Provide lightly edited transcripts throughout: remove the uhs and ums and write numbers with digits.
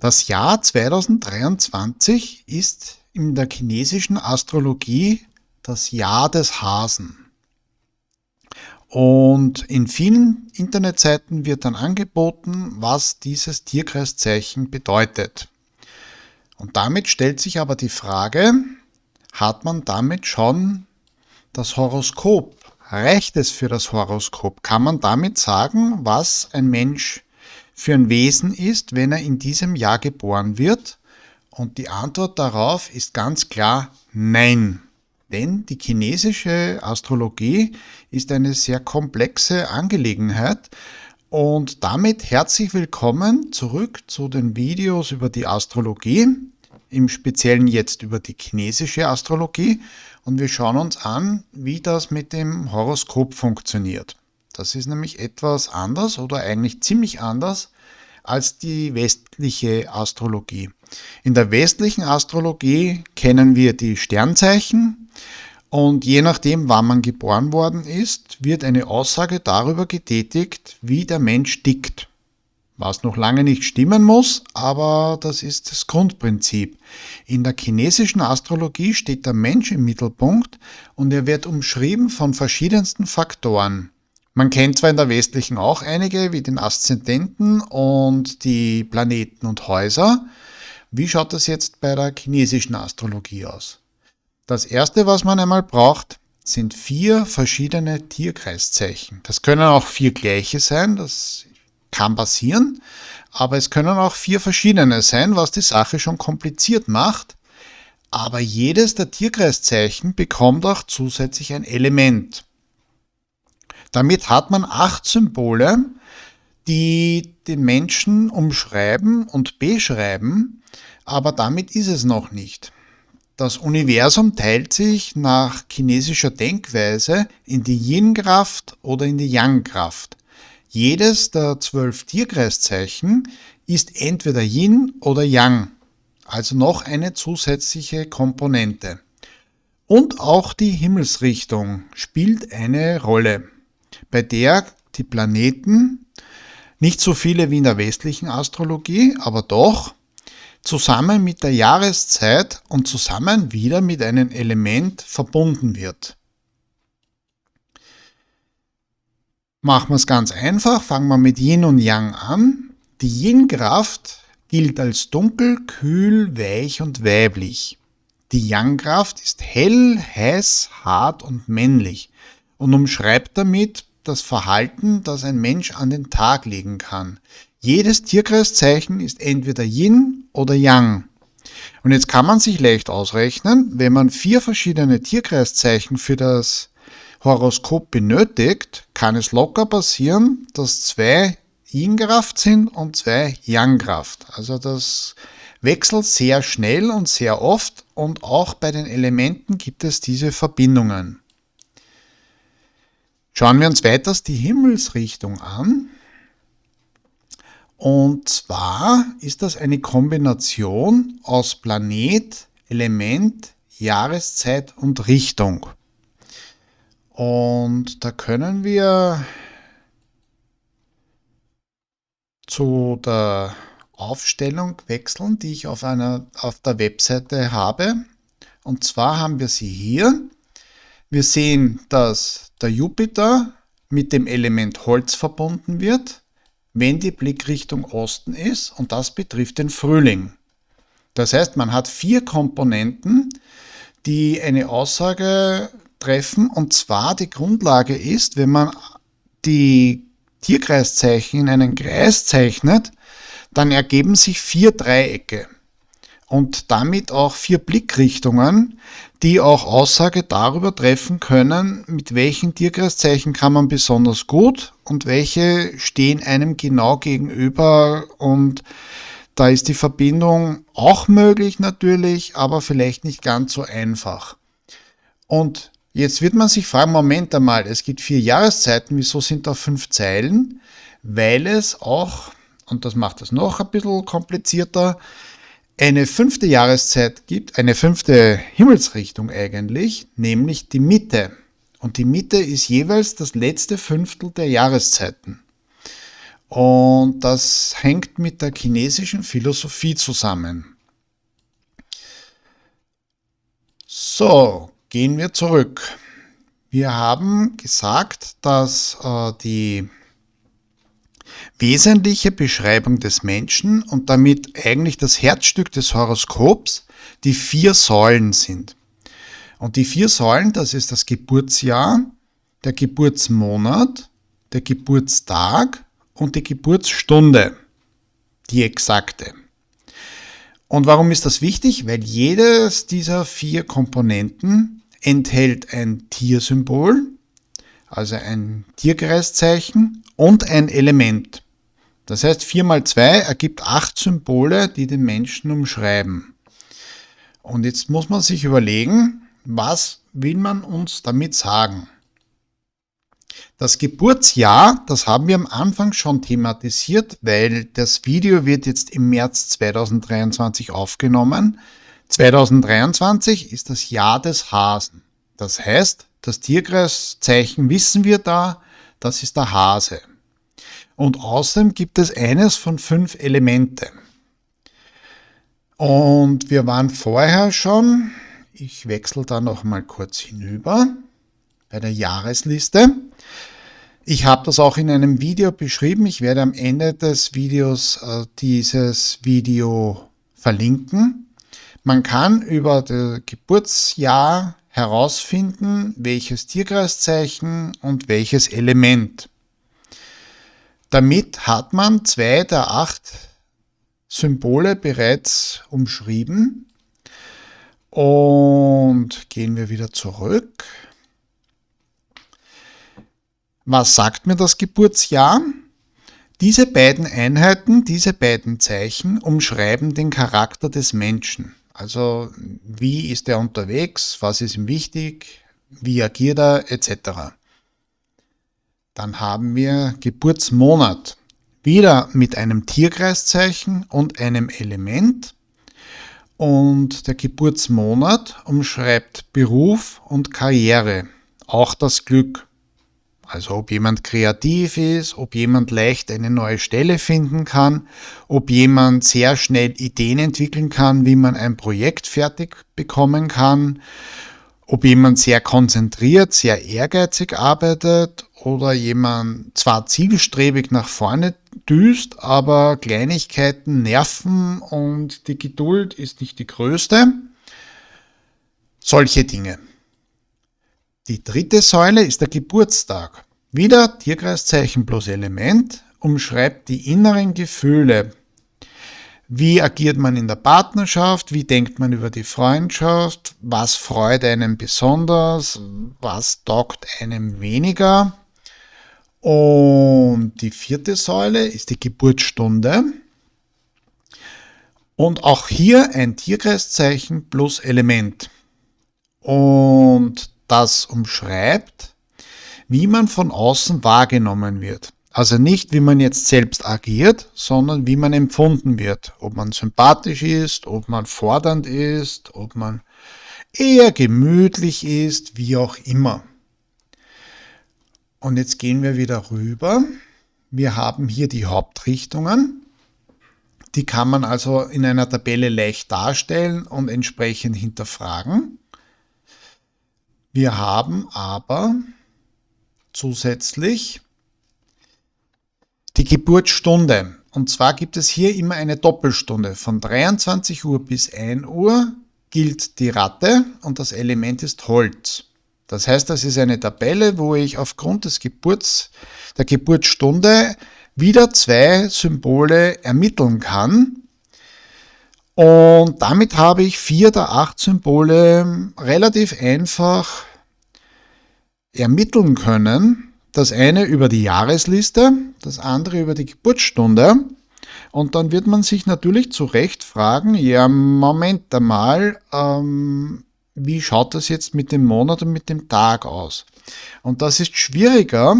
Das Jahr 2023 ist in der chinesischen Astrologie das Jahr des Hasen. Und in vielen Internetseiten wird dann angeboten, was dieses Tierkreiszeichen bedeutet. Und damit stellt sich aber die Frage, hat man damit schon das Horoskop? Reicht es für das Horoskop? Kann man damit sagen, was ein Mensch für ein Wesen ist, wenn er in diesem Jahr geboren wird? Und die Antwort darauf ist ganz klar nein. Denn die chinesische Astrologie ist eine sehr komplexe Angelegenheit. Und damit herzlich willkommen zurück zu den Videos über die Astrologie, im Speziellen jetzt über die chinesische Astrologie. Und wir schauen uns an, wie das mit dem Horoskop funktioniert. Das ist nämlich etwas anders oder eigentlich ziemlich anders als die westliche Astrologie. In der westlichen Astrologie kennen wir die Sternzeichen und je nachdem, wann man geboren worden ist, wird eine Aussage darüber getätigt, wie der Mensch tickt. Was noch lange nicht stimmen muss, aber das ist das Grundprinzip. In der chinesischen Astrologie steht der Mensch im Mittelpunkt und er wird umschrieben von verschiedensten Faktoren. Man kennt zwar in der westlichen auch einige, wie den Aszendenten und die Planeten und Häuser. Wie schaut das jetzt bei der chinesischen Astrologie aus? Das erste, was man einmal braucht, sind 4 verschiedene Tierkreiszeichen. Das können auch 4 gleiche sein, das kann passieren, aber es können auch 4 verschiedene sein, was die Sache schon kompliziert macht. Aber jedes der Tierkreiszeichen bekommt auch zusätzlich ein Element. Damit hat man 8 Symbole, die den Menschen umschreiben und beschreiben, aber damit ist es noch nicht. Das Universum teilt sich nach chinesischer Denkweise in die Yin-Kraft oder in die Yang-Kraft. Jedes der 12 Tierkreiszeichen ist entweder Yin oder Yang, also noch eine zusätzliche Komponente. Und auch die Himmelsrichtung spielt eine Rolle, bei der die Planeten, nicht so viele wie in der westlichen Astrologie, aber doch, zusammen mit der Jahreszeit und zusammen wieder mit einem Element verbunden wird. Machen wir es ganz einfach, fangen wir mit Yin und Yang an. Die Yin-Kraft gilt als dunkel, kühl, weich und weiblich. Die Yang-Kraft ist hell, heiß, hart und männlich und umschreibt damit das Verhalten, das ein Mensch an den Tag legen kann. Jedes Tierkreiszeichen ist entweder Yin oder Yang. Und jetzt kann man sich leicht ausrechnen, wenn man 4 verschiedene Tierkreiszeichen für das Horoskop benötigt, kann es locker passieren, dass 2 Yin-Kraft sind und 2 Yang-Kraft. Also das wechselt sehr schnell und sehr oft und auch bei den Elementen gibt es diese Verbindungen. Schauen wir uns weiters die Himmelsrichtung an. Und zwar ist das eine Kombination aus Planet, Element, Jahreszeit und Richtung. Und da können wir zu der Aufstellung wechseln, die ich auf der Webseite habe. Und zwar haben wir sie hier. Wir sehen, dass der Jupiter mit dem Element Holz verbunden wird, wenn die Blickrichtung Osten ist, und das betrifft den Frühling. Das heißt, man hat 4 Komponenten, die eine Aussage treffen, und zwar die Grundlage ist, wenn man die Tierkreiszeichen in einen Kreis zeichnet, dann ergeben sich 4 Dreiecke und damit auch 4 Blickrichtungen, die auch Aussage darüber treffen können, mit welchen Tierkreiszeichen kann man besonders gut und welche stehen einem genau gegenüber, und da ist die Verbindung auch möglich natürlich, aber vielleicht nicht ganz so einfach. Und jetzt wird man sich fragen, Moment einmal, es gibt 4 Jahreszeiten, wieso sind da 5 Zeilen? Weil es auch, und das macht es noch ein bisschen komplizierter, eine 5. Jahreszeit gibt, eine 5. Himmelsrichtung eigentlich, nämlich die Mitte. Und die Mitte ist jeweils das letzte Fünftel der Jahreszeiten. Und das hängt mit der chinesischen Philosophie zusammen. So, gehen wir zurück. Wir haben gesagt, dass die wesentliche Beschreibung des Menschen und damit eigentlich das Herzstück des Horoskops die 4 Säulen sind. Und die 4 Säulen, das ist das Geburtsjahr, der Geburtsmonat, der Geburtstag und die Geburtsstunde, die exakte. Und warum ist das wichtig? Weil jedes dieser 4 Komponenten enthält ein Tiersymbol, also ein Tierkreiszeichen und ein Element. Das heißt, 4 mal 2 ergibt 8 Symbole, die den Menschen umschreiben. Und jetzt muss man sich überlegen, was will man uns damit sagen? Das Geburtsjahr, das haben wir am Anfang schon thematisiert, weil das Video wird jetzt im März 2023 aufgenommen. 2023 ist das Jahr des Hasen. Das heißt, das Tierkreiszeichen wissen wir da, das ist der Hase. Und außerdem gibt es eines von 5 Elemente. Und wir waren vorher schon, ich wechsle da noch mal kurz hinüber, bei der Jahresliste. Ich habe das auch in einem Video beschrieben. Ich werde am Ende des Videos dieses Video verlinken. Man kann über das Geburtsjahr herausfinden, welches Tierkreiszeichen und welches Element. Damit hat man 2 der 8 Symbole bereits umschrieben. Und gehen wir wieder zurück. Was sagt mir das Geburtsjahr? Diese beiden Einheiten, diese beiden Zeichen umschreiben den Charakter des Menschen. Also wie ist er unterwegs, was ist ihm wichtig, wie agiert er, etc. Dann haben wir Geburtsmonat, wieder mit einem Tierkreiszeichen und einem Element. Und der Geburtsmonat umschreibt Beruf und Karriere, auch das Glück. Also ob jemand kreativ ist, ob jemand leicht eine neue Stelle finden kann, ob jemand sehr schnell Ideen entwickeln kann, wie man ein Projekt fertig bekommen kann, ob jemand sehr konzentriert, sehr ehrgeizig arbeitet oder jemand zwar zielstrebig nach vorne düst, aber Kleinigkeiten nerven und die Geduld ist nicht die größte. Solche Dinge. Die 3. Säule ist der Geburtstag. Wieder Tierkreiszeichen plus Element umschreibt die inneren Gefühle. Wie agiert man in der Partnerschaft? Wie denkt man über die Freundschaft? Was freut einen besonders? Was taugt einem weniger? Und die 4. Säule ist die Geburtsstunde. Und auch hier ein Tierkreiszeichen plus Element. Und das umschreibt, wie man von außen wahrgenommen wird. Also nicht, wie man jetzt selbst agiert, sondern wie man empfunden wird. Ob man sympathisch ist, ob man fordernd ist, ob man eher gemütlich ist, wie auch immer. Und jetzt gehen wir wieder rüber. Wir haben hier die Hauptrichtungen. Die kann man also in einer Tabelle leicht darstellen und entsprechend hinterfragen. Wir haben aber zusätzlich die Geburtsstunde. Und zwar gibt es hier immer eine Doppelstunde. Von 23 Uhr bis 1 Uhr gilt die Ratte und das Element ist Holz. Das heißt, das ist eine Tabelle, wo ich aufgrund der Geburtsstunde wieder 2 Symbole ermitteln kann. Und damit habe ich 4 der 8 Symbole relativ einfach ermitteln können. Das eine über die Jahresliste, das andere über die Geburtsstunde. Und dann wird man sich natürlich zu Recht fragen, ja, Moment einmal, wie schaut das jetzt mit dem Monat und mit dem Tag aus? Und das ist schwieriger,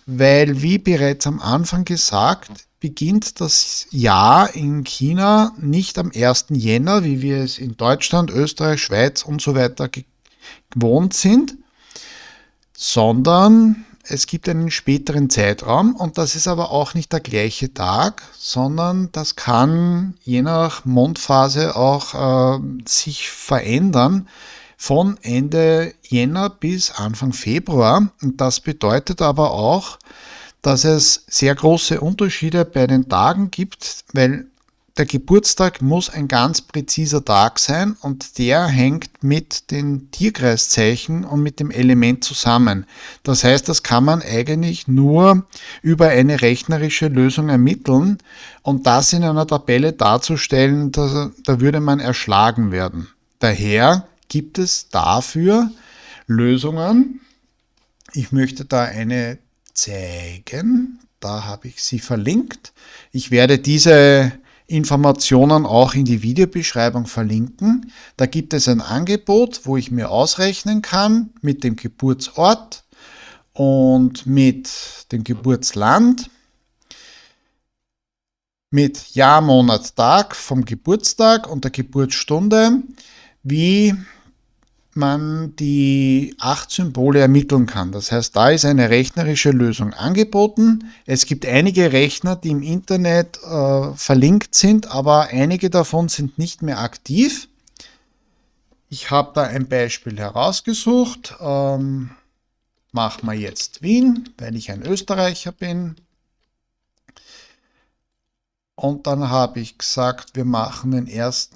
weil, wie bereits am Anfang gesagt, beginnt das Jahr in China nicht am 1. Jänner, wie wir es in Deutschland, Österreich, Schweiz und so weiter gewohnt sind, sondern es gibt einen späteren Zeitraum und das ist aber auch nicht der gleiche Tag, sondern das kann je nach Mondphase auch sich verändern von Ende Jänner bis Anfang Februar. Und das bedeutet aber auch, dass es sehr große Unterschiede bei den Tagen gibt, weil der Geburtstag muss ein ganz präziser Tag sein und der hängt mit den Tierkreiszeichen und mit dem Element zusammen. Das heißt, das kann man eigentlich nur über eine rechnerische Lösung ermitteln und das in einer Tabelle darzustellen, da würde man erschlagen werden. Daher gibt es dafür Lösungen. Ich möchte da eine zeigen. Da habe ich sie verlinkt. Ich werde diese Informationen auch in die Videobeschreibung verlinken. Da gibt es ein Angebot, wo ich mir ausrechnen kann mit dem Geburtsort und mit dem Geburtsland, mit Jahr, Monat, Tag vom Geburtstag und der Geburtsstunde, wie man die 8 Symbole ermitteln kann. Das heißt, da ist eine rechnerische Lösung angeboten. Es gibt einige Rechner, die im Internet verlinkt sind, aber einige davon sind nicht mehr aktiv. Ich habe da ein Beispiel herausgesucht. Machen wir jetzt Wien, weil ich ein Österreicher bin. Und dann habe ich gesagt, wir machen den 1.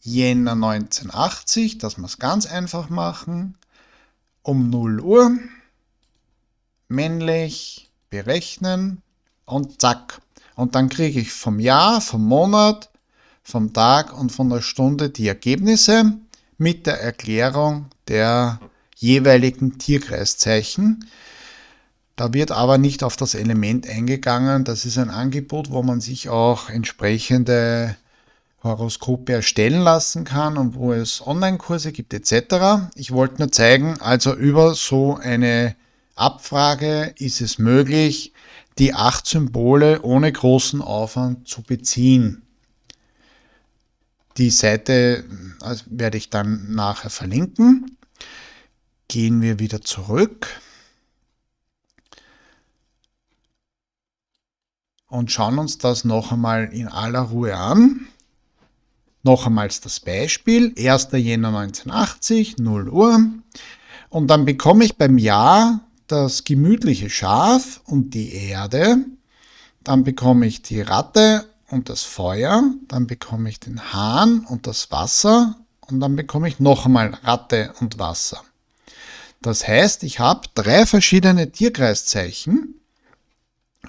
Jänner 1980, dass wir es ganz einfach machen, um 0 Uhr, männlich, berechnen und zack. Und dann kriege ich vom Jahr, vom Monat, vom Tag und von der Stunde die Ergebnisse mit der Erklärung der jeweiligen Tierkreiszeichen. Da wird aber nicht auf das Element eingegangen. Das ist ein Angebot, wo man sich auch entsprechende Horoskope erstellen lassen kann und wo es Online-Kurse gibt etc. Ich wollte nur zeigen, also über so eine Abfrage ist es möglich, die 8 Symbole ohne großen Aufwand zu beziehen. Die Seite werde ich dann nachher verlinken. Gehen wir wieder zurück und schauen uns das noch einmal in aller Ruhe an. Noch einmal das Beispiel, 1. Jänner 1980, 0 Uhr. Und dann bekomme ich beim Jahr das gemütliche Schaf und die Erde. Dann bekomme ich die Ratte und das Feuer. Dann bekomme ich den Hahn und das Wasser. Und dann bekomme ich noch einmal Ratte und Wasser. Das heißt, ich habe 3 verschiedene Tierkreiszeichen,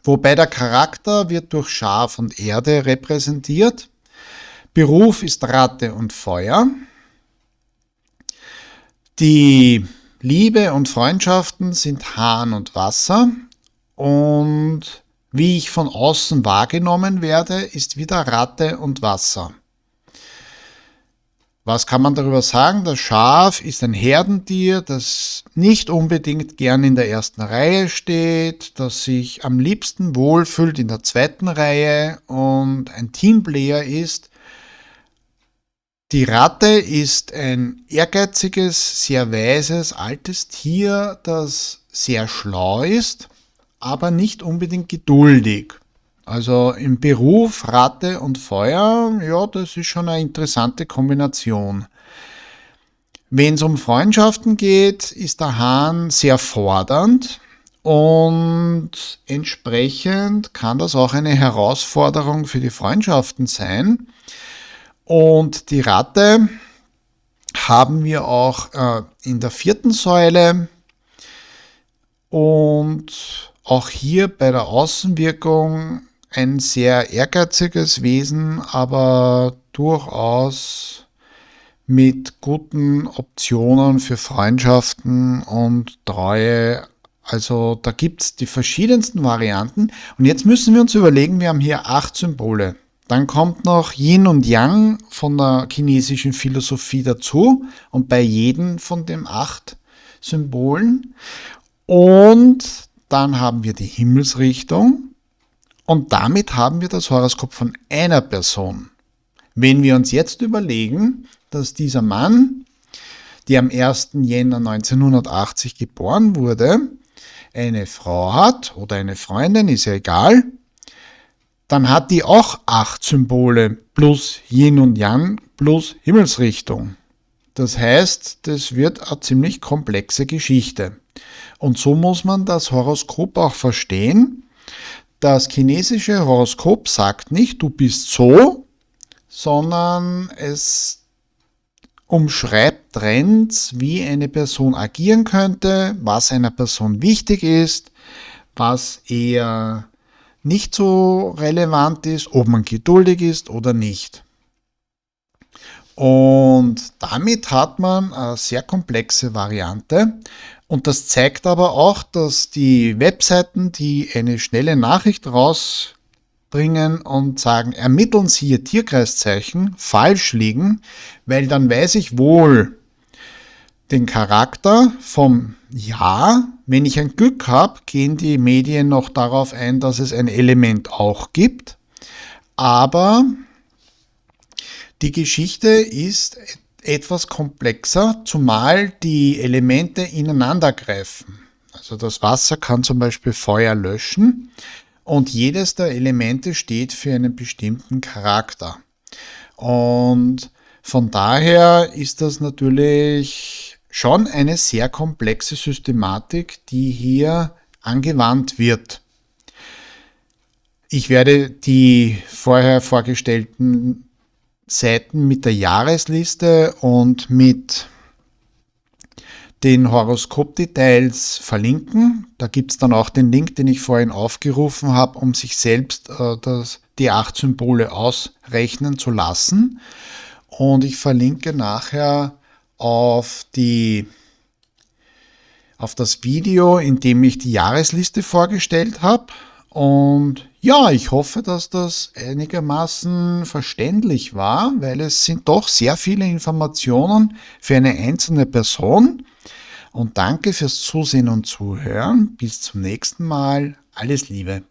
wobei der Charakter wird durch Schaf und Erde repräsentiert. Beruf ist Ratte und Feuer. Die Liebe und Freundschaften sind Hahn und Wasser. Und wie ich von außen wahrgenommen werde, ist wieder Ratte und Wasser. Was kann man darüber sagen? Das Schaf ist ein Herdentier, das nicht unbedingt gern in der ersten Reihe steht, das sich am liebsten wohlfühlt in der zweiten Reihe und ein Teamplayer ist. Die Ratte ist ein ehrgeiziges, sehr weises, altes Tier, das sehr schlau ist, aber nicht unbedingt geduldig. Also im Beruf Ratte und Feuer, ja, das ist schon eine interessante Kombination. Wenn es um Freundschaften geht, ist der Hahn sehr fordernd und entsprechend kann das auch eine Herausforderung für die Freundschaften sein. Und die Ratte haben wir auch in der 4. Säule und auch hier bei der Außenwirkung ein sehr ehrgeiziges Wesen, aber durchaus mit guten Optionen für Freundschaften und Treue. Also da gibt es die verschiedensten Varianten. Und jetzt müssen wir uns überlegen, wir haben hier 8 Symbole. Dann kommt noch Yin und Yang von der chinesischen Philosophie dazu und bei jedem von den 8 Symbolen. Und dann haben wir die Himmelsrichtung und damit haben wir das Horoskop von einer Person. Wenn wir uns jetzt überlegen, dass dieser Mann, der am 1. Jänner 1980 geboren wurde, eine Frau hat oder eine Freundin, ist ja egal, dann hat die auch 8 Symbole plus Yin und Yang plus Himmelsrichtung. Das heißt, das wird eine ziemlich komplexe Geschichte. Und so muss man das Horoskop auch verstehen. Das chinesische Horoskop sagt nicht, du bist so, sondern es umschreibt Trends, wie eine Person agieren könnte, was einer Person wichtig ist, was eher nicht so relevant ist, ob man geduldig ist oder nicht. Und damit hat man eine sehr komplexe Variante. Und das zeigt aber auch, dass die Webseiten, die eine schnelle Nachricht rausbringen und sagen, ermitteln Sie Ihr Tierkreiszeichen, falsch liegen, weil dann weiß ich wohl den Charakter vom Jahr. Wenn ich ein Glück habe, gehen die Medien noch darauf ein, dass es ein Element auch gibt. Aber die Geschichte ist etwas komplexer, zumal die Elemente ineinander greifen. Also das Wasser kann zum Beispiel Feuer löschen und jedes der Elemente steht für einen bestimmten Charakter. Und von daher ist das natürlich schon eine sehr komplexe Systematik, die hier angewandt wird. Ich werde die vorher vorgestellten Seiten mit der Jahresliste und mit den Horoskopdetails verlinken. Da gibt es dann auch den Link, den ich vorhin aufgerufen habe, um sich selbst die 8 Symbole ausrechnen zu lassen. Und ich verlinke nachher auf das Video, in dem ich die Jahresliste vorgestellt habe. Und ja, ich hoffe, dass das einigermaßen verständlich war, weil es sind doch sehr viele Informationen für eine einzelne Person. Und danke fürs Zusehen und Zuhören. Bis zum nächsten Mal. Alles Liebe.